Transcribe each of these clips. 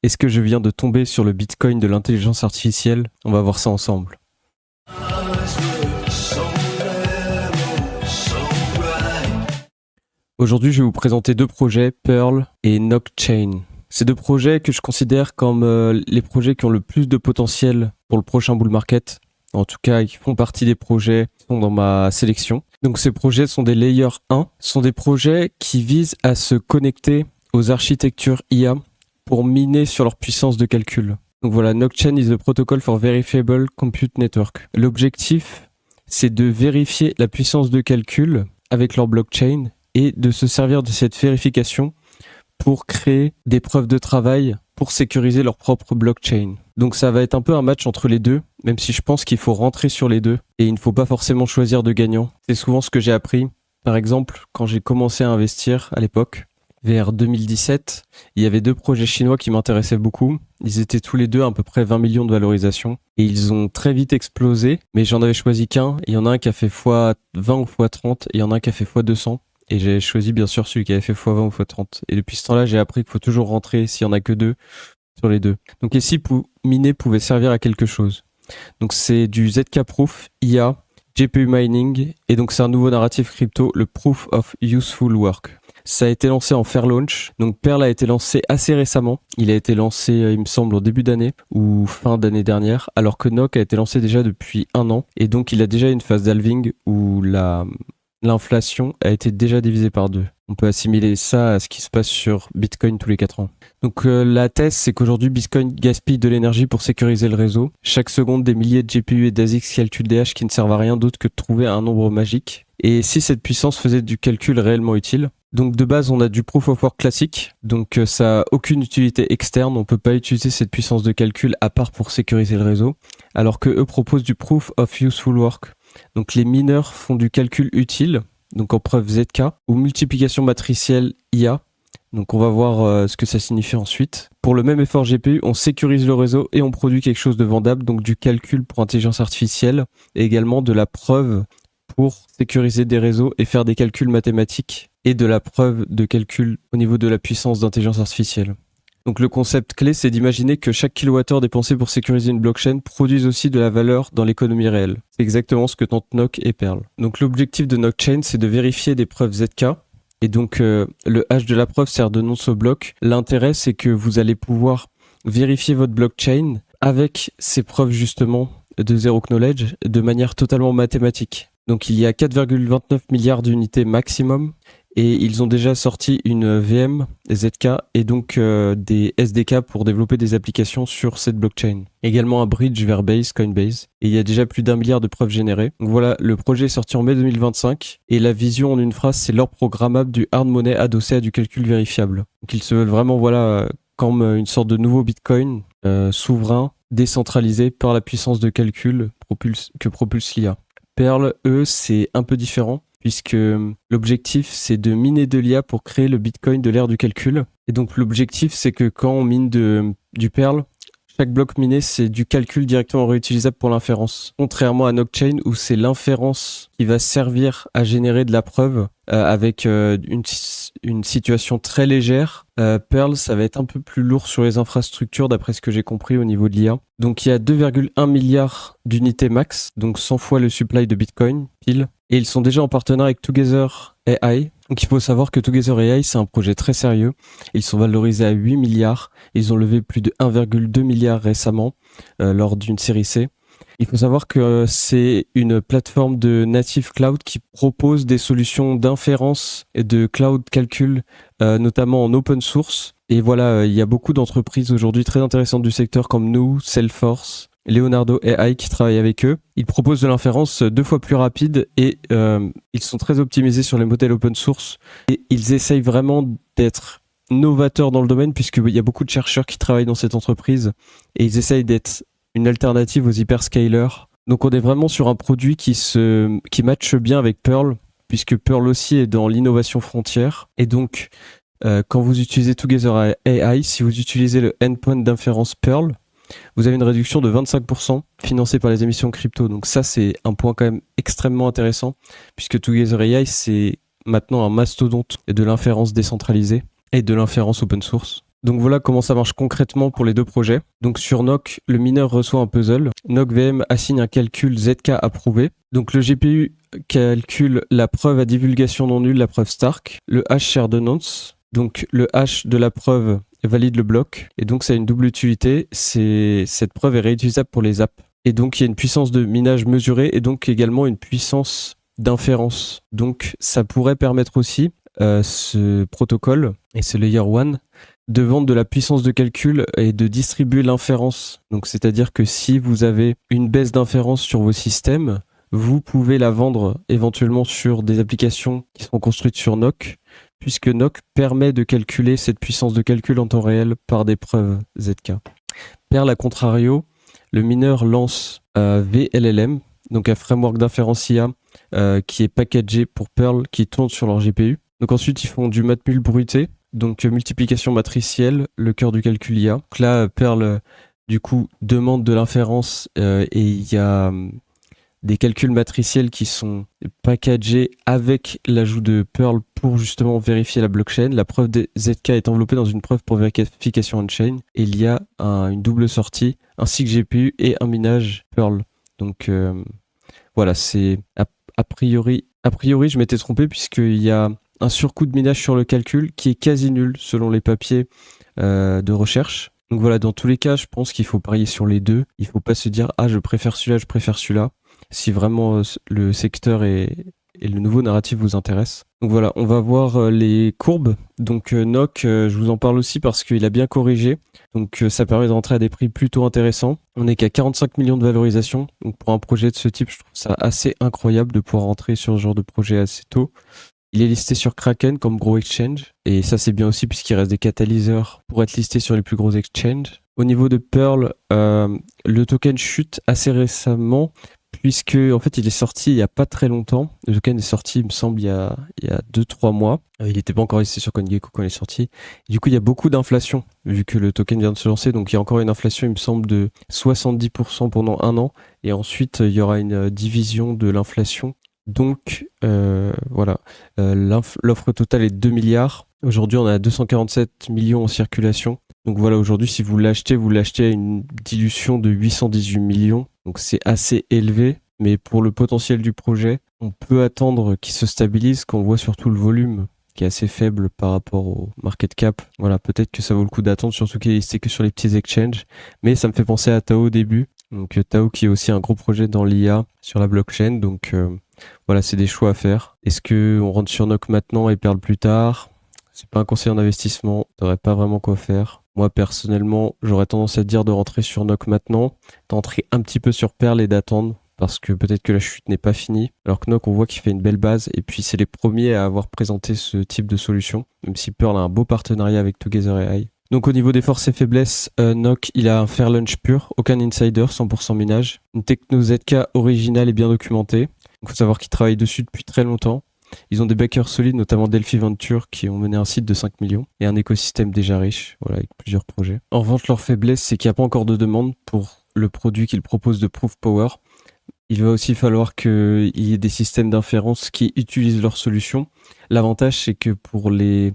Est-ce que je viens de tomber sur le Bitcoin de l'intelligence artificielle? On va voir ça ensemble. Aujourd'hui, je vais vous présenter deux projets, Pearl et Nockchain. Ces deux projets que je considère comme les projets qui ont le plus de potentiel pour le prochain bull market. En tout cas, ils font partie des projets qui sont dans ma sélection. Donc ces projets sont des Layer 1, sont des projets qui visent à se connecter aux architectures IA pour miner sur leur puissance de calcul. Donc voilà, Nockchain is the protocol for verifiable compute network. L'objectif, c'est de vérifier la puissance de calcul avec leur blockchain et de se servir de cette vérification pour créer des preuves de travail pour sécuriser leur propre blockchain. Donc ça va être un peu un match entre les deux, même si je pense qu'il faut rentrer sur les deux et il ne faut pas forcément choisir de gagnant. C'est souvent ce que j'ai appris. Par exemple, quand j'ai commencé à investir à l'époque, vers 2017, il y avait deux projets chinois qui m'intéressaient beaucoup. Ils étaient tous les deux à peu près 20 millions de valorisation et ils ont très vite explosé, mais j'en avais choisi qu'un. Il y en a un qui a fait x20 ou x30 et il y en a un qui a fait x200. Et j'ai choisi bien sûr celui qui avait fait x20 ou x30. Et depuis ce temps-là, j'ai appris qu'il faut toujours rentrer s'il n'y en a que deux sur les deux. Donc ici, miner pouvait servir à quelque chose. Donc c'est du ZK Proof, IA, GPU Mining, et donc c'est un nouveau narratif crypto, le Proof of Useful Work. Ça a été lancé en fair launch. Donc Pearl a été lancé assez récemment. Il a été lancé, il me semble, au début d'année ou fin d'année dernière, alors que Nock a été lancé déjà depuis 1 an. Et donc il a déjà une phase d'halving où l'inflation a été déjà divisée par 2. On peut assimiler ça à ce qui se passe sur Bitcoin tous les 4 ans. Donc la thèse, c'est qu'aujourd'hui, Bitcoin gaspille de l'énergie pour sécuriser le réseau. Chaque seconde, des milliers de GPU et d'ASIC calculent des hash qui ne servent à rien d'autre que de trouver un nombre magique. Et si cette puissance faisait du calcul réellement utile? Donc de base, on a du Proof of Work classique. Donc ça n'a aucune utilité externe. On ne peut pas utiliser cette puissance de calcul à part pour sécuriser le réseau. Alors que eux proposent du Proof of Useful Work. Donc les mineurs font du calcul utile, donc en preuve ZK, ou multiplication matricielle IA. Donc on va voir ce que ça signifie ensuite. Pour le même effort GPU, on sécurise le réseau et on produit quelque chose de vendable, donc du calcul pour intelligence artificielle, et également de la preuve pour sécuriser des réseaux et faire des calculs mathématiques, et de la preuve de calcul au niveau de la puissance d'intelligence artificielle. Donc le concept clé, c'est d'imaginer que chaque kilowattheure dépensé pour sécuriser une blockchain produise aussi de la valeur dans l'économie réelle. C'est exactement ce que tentent Nock et Pearl. Donc l'objectif de Nockchain, c'est de vérifier des preuves ZK. Et donc le hash de la preuve sert de nonce au bloc. L'intérêt, c'est que vous allez pouvoir vérifier votre blockchain avec ces preuves justement de Zero Knowledge de manière totalement mathématique. Donc il y a 4,29 milliards d'unités maximum. Et ils ont déjà sorti une VM ZK et donc des SDK pour développer des applications sur cette blockchain. Également un bridge vers Base, Coinbase. Et il y a déjà plus d'1 milliard de preuves générées. Donc voilà, le projet est sorti en mai 2025. Et la vision en une phrase, c'est l'or programmable du hard money adossé à du calcul vérifiable. Donc ils se veulent vraiment, comme une sorte de nouveau Bitcoin souverain, décentralisé par la puissance de calcul que propulse l'IA. Pearl, eux, c'est un peu différent, puisque l'objectif, c'est de miner de l'IA pour créer le Bitcoin de l'ère du calcul. Et donc l'objectif, c'est que quand on mine du Pearl, chaque bloc miné, c'est du calcul directement réutilisable pour l'inférence. Contrairement à Nockchain, où c'est l'inférence qui va servir à générer de la preuve avec une situation très légère. Pearl, ça va être un peu plus lourd sur les infrastructures, d'après ce que j'ai compris au niveau de l'IA. Donc il y a 2,1 milliards d'unités max, donc 100 fois le supply de Bitcoin, pile. Et ils sont déjà en partenariat avec Together AI. Donc il faut savoir que Together AI, c'est un projet très sérieux. Ils sont valorisés à 8 milliards. Ils ont levé plus de 1,2 milliard récemment lors d'une série C. Il faut savoir que c'est une plateforme de native cloud qui propose des solutions d'inférence et de cloud calcul, notamment en open source. Et voilà, il y a beaucoup d'entreprises aujourd'hui très intéressantes du secteur comme nous, Salesforce, Leonardo AI qui travaillent avec eux. Ils proposent de l'inférence 2 fois plus rapide et ils sont très optimisés sur les modèles open source. Et ils essayent vraiment d'être novateurs dans le domaine puisqu'il y a beaucoup de chercheurs qui travaillent dans cette entreprise et ils essayent d'être une alternative aux hyperscalers. Donc on est vraiment sur un produit qui matche bien avec Pearl, puisque Pearl aussi est dans l'innovation frontière. Et donc, quand vous utilisez Together AI, si vous utilisez le endpoint d'inférence Pearl, vous avez une réduction de 25% financée par les émissions crypto. Donc ça, c'est un point quand même extrêmement intéressant, puisque Together AI, c'est maintenant un mastodonte de l'inférence décentralisée et de l'inférence open source. Donc voilà comment ça marche concrètement pour les deux projets. Donc sur NOC, le mineur reçoit un puzzle. NOC VM assigne un calcul ZK approuvé. Donc le GPU calcule la preuve à divulgation non nulle, la preuve Stark. Le hash shared nonce. Donc le hash de la preuve valide le bloc. Et donc ça a une double utilité. Cette preuve est réutilisable pour les apps. Et donc il y a une puissance de minage mesurée et donc également une puissance d'inférence. Donc ça pourrait permettre aussi, ce protocole et ce layer 1, de vendre de la puissance de calcul et de distribuer l'inférence. Donc c'est-à-dire que si vous avez une baisse d'inférence sur vos systèmes, vous pouvez la vendre éventuellement sur des applications qui seront construites sur NOC, puisque NOC permet de calculer cette puissance de calcul en temps réel par des preuves ZK. Perl, à contrario, le mineur lance VLLM, donc un framework d'inférence IA qui est packagé pour Perl, qui tourne sur leur GPU. Donc ensuite, ils font du matmul bruité, donc multiplication matricielle, le cœur du calcul IA. Donc là, Perl, du coup, demande de l'inférence et il y a des calculs matriciels qui sont packagés avec l'ajout de Perl pour justement vérifier la blockchain. La preuve de ZK est enveloppée dans une preuve pour vérification on-chain et il y a une double sortie, un cycle GPU et un minage Perl. Donc voilà, c'est a priori, je m'étais trompé puisqu'il y a un surcoût de minage sur le calcul qui est quasi nul selon les papiers de recherche. Donc voilà, dans tous les cas, je pense qu'il faut parier sur les deux. Il ne faut pas se dire « Ah, je préfère celui-là, je préfère celui-là ». Si vraiment le secteur et le nouveau narratif vous intéresse. Donc voilà, on va voir les courbes. Donc NOC, je vous en parle aussi parce qu'il a bien corrigé. Donc ça permet de rentrer à des prix plutôt intéressants. On n'est qu'à 45 millions de valorisation. Donc pour un projet de ce type, je trouve ça assez incroyable de pouvoir rentrer sur ce genre de projet assez tôt. Il est listé sur Kraken comme gros exchange. Et ça, c'est bien aussi puisqu'il reste des catalyseurs pour être listé sur les plus gros exchanges. Au niveau de Perl, le token chute assez récemment puisque en fait il est sorti il n'y a pas très longtemps. Le token est sorti, il me semble, il y a 2-3 mois. Il n'était pas encore listé sur CoinGecko quand il est sorti. Et du coup, il y a beaucoup d'inflation vu que le token vient de se lancer. Donc il y a encore une inflation, il me semble, de 70% pendant un an. Et ensuite, il y aura une division de l'inflation. Donc voilà, l'offre totale est 2 milliards. Aujourd'hui, on est à 247 millions en circulation. Donc voilà, aujourd'hui, si vous l'achetez à une dilution de 818 millions. Donc c'est assez élevé, mais pour le potentiel du projet, on peut attendre qu'il se stabilise quand on voit surtout le volume qui est assez faible par rapport au market cap. Voilà, peut-être que ça vaut le coup d'attendre, surtout qu'il est listé que sur les petits exchanges. Mais ça me fait penser à Tao au début. Donc Tao qui est aussi un gros projet dans l'IA sur la blockchain. Donc voilà, c'est des choix à faire. Est-ce qu'on rentre sur NOC maintenant et perd plus tard ? C'est pas un conseil en investissement, t'aurais pas vraiment quoi faire. Moi, personnellement, j'aurais tendance à te dire de rentrer sur NOC maintenant, d'entrer un petit peu sur Perl et d'attendre, parce que peut-être que la chute n'est pas finie. Alors que NOC, on voit qu'il fait une belle base, et puis c'est les premiers à avoir présenté ce type de solution, même si Perl a un beau partenariat avec Together AI. Donc au niveau des forces et faiblesses, NOC, il a un fair launch pur, aucun insider, 100% minage. Une techno ZK originale et bien documentée. Il faut savoir qu'ils travaillent dessus depuis très longtemps. Ils ont des backers solides, notamment Delphi Venture, qui ont mené un site de 5 millions et un écosystème déjà riche, voilà, avec plusieurs projets. En revanche, leur faiblesse, c'est qu'il n'y a pas encore de demande pour le produit qu'ils proposent de Proof Power. Il va aussi falloir qu'il y ait des systèmes d'inférence qui utilisent leur solution. L'avantage, c'est que pour les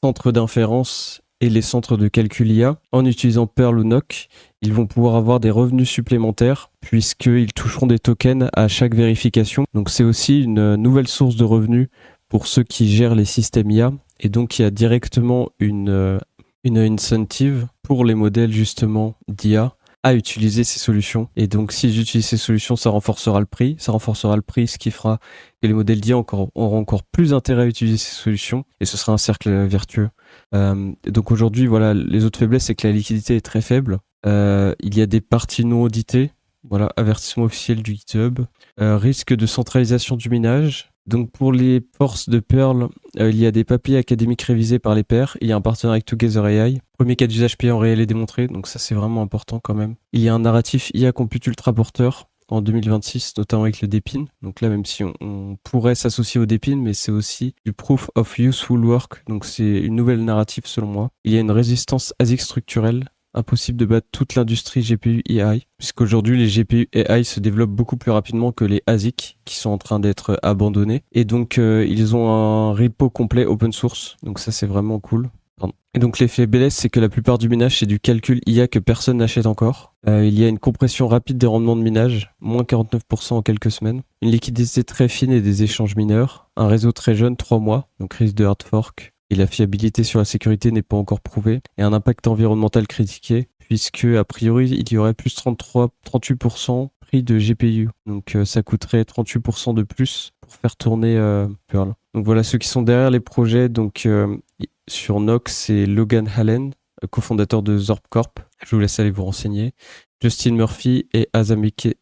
centres d'inférence et les centres de calcul IA, en utilisant Perl ou NOC, ils vont pouvoir avoir des revenus supplémentaires puisqu'ils toucheront des tokens à chaque vérification. Donc c'est aussi une nouvelle source de revenus pour ceux qui gèrent les systèmes IA. Et donc il y a directement une incentive pour les modèles justement d'IA à utiliser ces solutions. Et donc s'ils utilisent ces solutions, ça renforcera le prix. Ça renforcera le prix, ce qui fera que les modèles d'IA auront encore plus intérêt à utiliser ces solutions. Et ce sera un cercle vertueux. Donc aujourd'hui, voilà, les autres faiblesses, c'est que la liquidité est très faible. Il y a des parties non auditées. Voilà, avertissement officiel du GitHub. Risque de centralisation du minage. Donc pour les forces de Perl, il y a des papiers académiques révisés par les pairs. Il y a un partenariat avec Together AI. Premier cas d'usage payant réel est démontré, donc ça c'est vraiment important quand même. Il y a un narratif IA Compute Ultra Porteur en 2026, notamment avec le DePIN. Donc là, même si on pourrait s'associer au DePIN, mais c'est aussi du Proof of Useful Work. Donc c'est une nouvelle narrative selon moi. Il y a une résistance ASIC structurelle. Impossible de battre toute l'industrie GPU AI, puisqu'aujourd'hui les GPU AI se développent beaucoup plus rapidement que les ASIC qui sont en train d'être abandonnés. Et donc ils ont un repo complet open source, donc ça c'est vraiment cool. Pardon. Et donc les faiblesses, c'est que la plupart du minage, c'est du calcul IA que personne n'achète encore. Il y a une compression rapide des rendements de minage, moins 49% en quelques semaines. Une liquidité très fine et des échanges mineurs. Un réseau très jeune, 3 mois, donc risque de hard fork. Et la fiabilité sur la sécurité n'est pas encore prouvée. Et un impact environnemental critiqué, puisque a priori, il y aurait plus 38% prix de GPU. Donc ça coûterait 38% de plus pour faire tourner Pearl. Donc voilà ceux qui sont derrière les projets. Donc sur Nox, c'est Logan Allen, cofondateur de Zorb Corp. Je vous laisse aller vous renseigner. Justin Murphy et Azimakis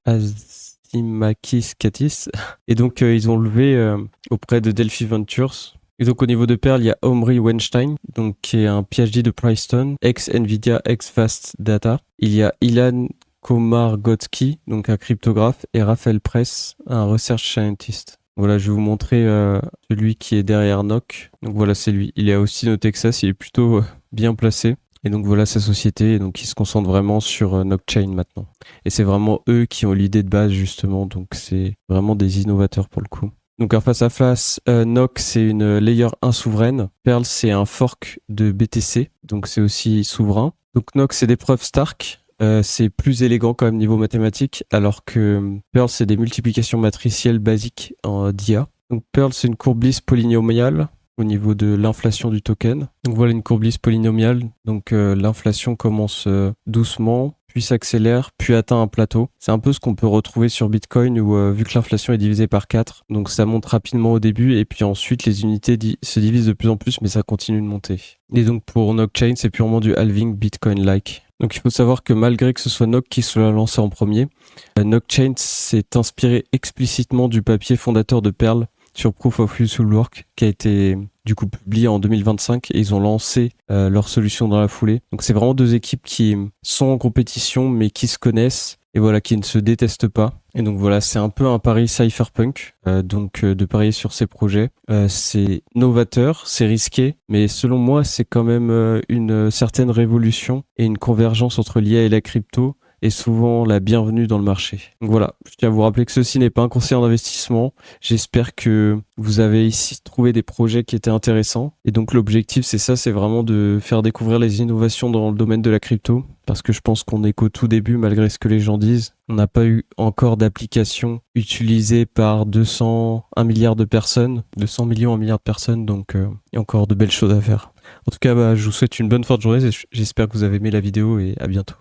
Katis. Et donc ils ont levé auprès de Delphi Ventures. Et donc au niveau de Pearl, il y a Omri Weinstein, donc qui est un PhD de Princeton, ex-Nvidia, ex-Fast Data. Il y a Ilan Komargotsky, donc un cryptographe, et Raphaël Press, un research scientist. Voilà, je vais vous montrer celui qui est derrière Nock. Donc voilà, c'est lui. Il est à Austin au Texas, il est plutôt bien placé. Et donc voilà sa société, et donc il se concentre vraiment sur Nockchain maintenant. Et c'est vraiment eux qui ont l'idée de base justement, donc c'est vraiment des innovateurs pour le coup. Donc en face à face, Nock c'est une layer 1 souveraine, Pearl c'est un fork de BTC, donc c'est aussi souverain. Donc Nock c'est des preuves Stark, c'est plus élégant quand même niveau mathématique, alors que Pearl c'est des multiplications matricielles basiques en d'IA. Donc Pearl c'est une courbe lisse polynomiale au niveau de l'inflation du token. Donc voilà une courbe lisse polynomiale, donc l'inflation commence doucement, puis s'accélère, puis atteint un plateau. C'est un peu ce qu'on peut retrouver sur Bitcoin où vu que l'inflation est divisée par 4, donc ça monte rapidement au début et puis ensuite les unités se divisent de plus en plus mais ça continue de monter. Et donc pour Nockchain, c'est purement du halving Bitcoin-like. Donc il faut savoir que malgré que ce soit Nock qui se l'a lancé en premier, Nockchain s'est inspiré explicitement du papier fondateur de Pearl sur Proof of Useful Work qui a été du coup publié en 2025 et ils ont lancé leur solution dans la foulée. Donc c'est vraiment deux équipes qui sont en compétition mais qui se connaissent et voilà qui ne se détestent pas. Et donc voilà, c'est un peu un pari cypherpunk, donc de parier sur ces projets. C'est novateur, c'est risqué, mais selon moi c'est quand même une certaine révolution et une convergence entre l'IA et la crypto est souvent la bienvenue dans le marché. Donc voilà, je tiens à vous rappeler que ceci n'est pas un conseil en investissement. J'espère que vous avez ici trouvé des projets qui étaient intéressants. Et donc l'objectif c'est ça, c'est vraiment de faire découvrir les innovations dans le domaine de la crypto. Parce que je pense qu'on est qu'au tout début malgré ce que les gens disent. On n'a pas eu encore d'application utilisée par 1 milliard de personnes, 200 millions, 1 milliard de personnes. Donc il y a encore de belles choses à faire. En tout cas, je vous souhaite une bonne fin de journée. J'espère que vous avez aimé la vidéo et à bientôt.